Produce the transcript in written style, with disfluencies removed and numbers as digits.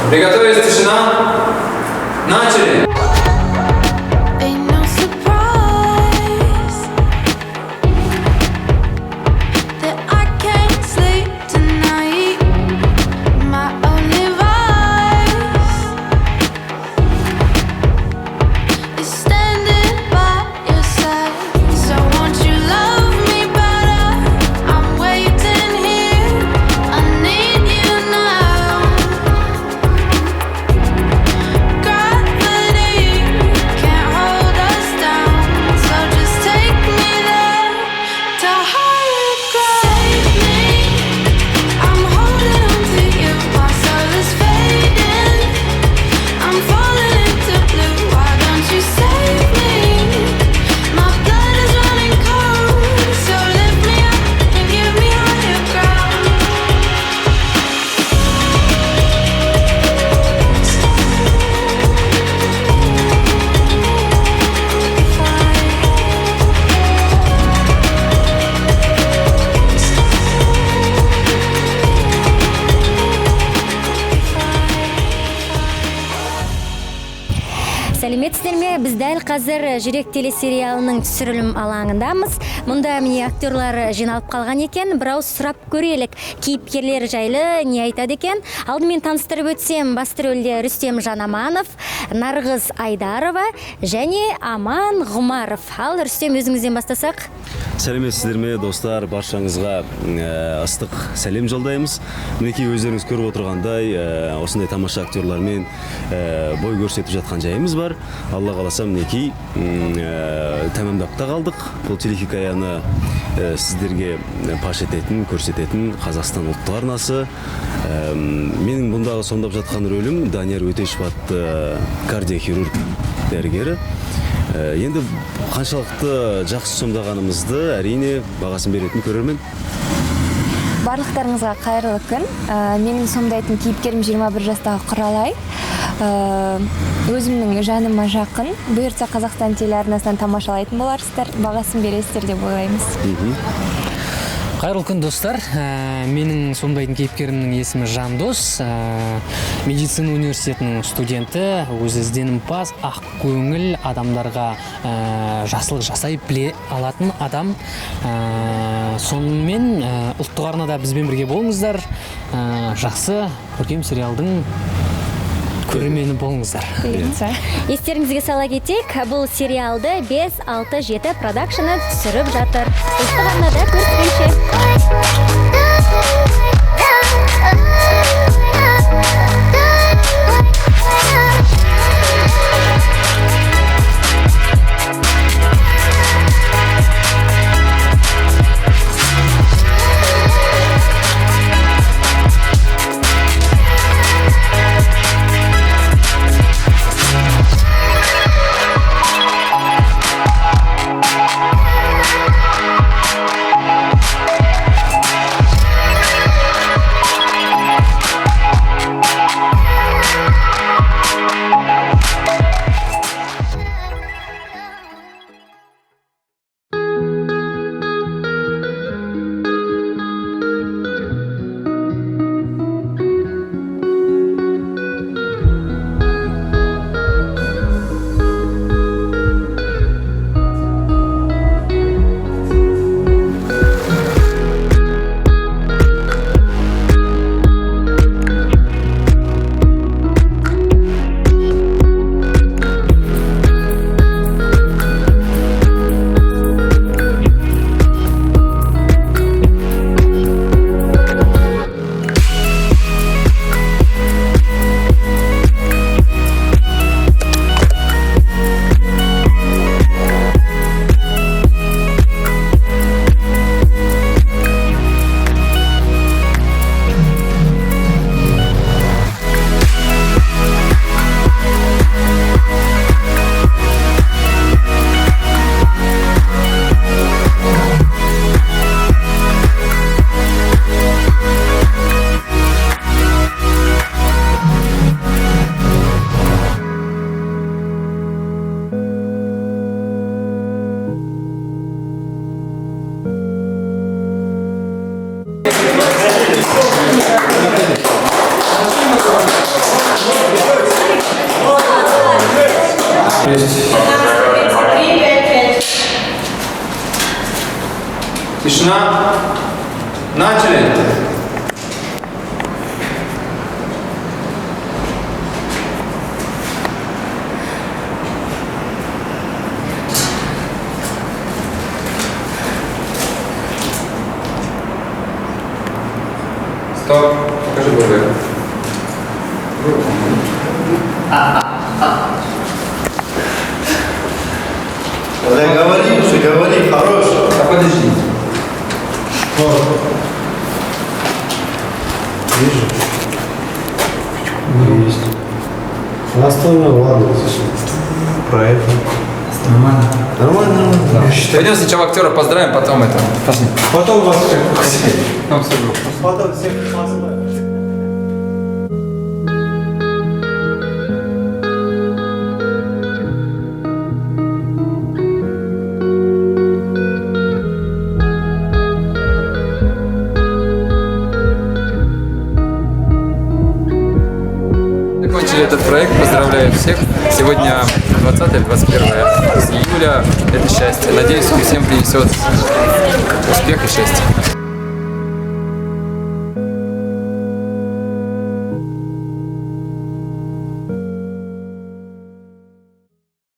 Приготовились, тишина. Начали. Сәлеметсіздер ме? Біз дәл қазір Жүрек телесериалының түсірілім алаңындамыз. Мұнда міне актерлар жиналып қалған екен. Бірауыз сұрап көрелік. Кейіпкерлер жайлы не айтады екен? Алдымен таныстырып өтсем, басты рөлде Рүстем Жанаманов, Нарғыз Айдарова және Аман Ғұмаров. Ал Рүстем, өзіңізден бастасақ. Сәлеметсіздер ме, достар, баршаңызға ыстық сәлем жолдаймыз. Мінекей өздеріңіз көріп отырғандай, осындай тамаша актерлармен бой көрсетіп жатқан жайымыз бар. Алла қаласа мінекей тәмамдап та қалдық. Бұл телехикаяны сіздерге паш ететін, көрсететін Қазақстан ұлттық арнасы. Менің бұндағы сомдап жатқан рөлім Данияр Өтешев атты кардиохирург дәрігері. Енді қаншалықты жақсы сомдағанымызды әрине бағасын беретін көрермен. Барлықтарыңызға қайырлы күн. Менің сомдайтын кейіпкерім 21 жастағы Құралай. Өзімнің жаныма жақын. Бұйыртса Қазақстан телеарнасынан тамашалайтын боларсыздар, бағасын бересіздер деп ойлаймыз. Қайырлы күн, достар. Менің сомдайтын кейіпкерімнің есімі Жандос. Медицина университетінің студенті, өзі ізденімпаз, ақ көңіл адамдарға жақсылық жасай біле алатын адам. Сонымен ұлттық арнада бізбен бірге болыңыздар. Жақсы көркем сериалдың көрермені болыңыздар. Естеріңізге сала кетейік, бұл сериалды 5-6-7 продакшны түсіріп жатыр. Ұлттық арнада көріскенше. Тишина. Начали. Стоп. Покажи БВ. Да говори уже, говори, хорош. Да подожди. Есть. А остальное, ладно, проект. Нормально. Нормально, нормально. Пойдем сначала актера поздравим, потом это. Пошли. Потом вас всех. Потом всю группу. Потом всех поздравим. Закончили этот проект, поздравляю всех. Сегодня 20 или 21 июля. Это счастье. Надеюсь, всем принесет успех и счастье.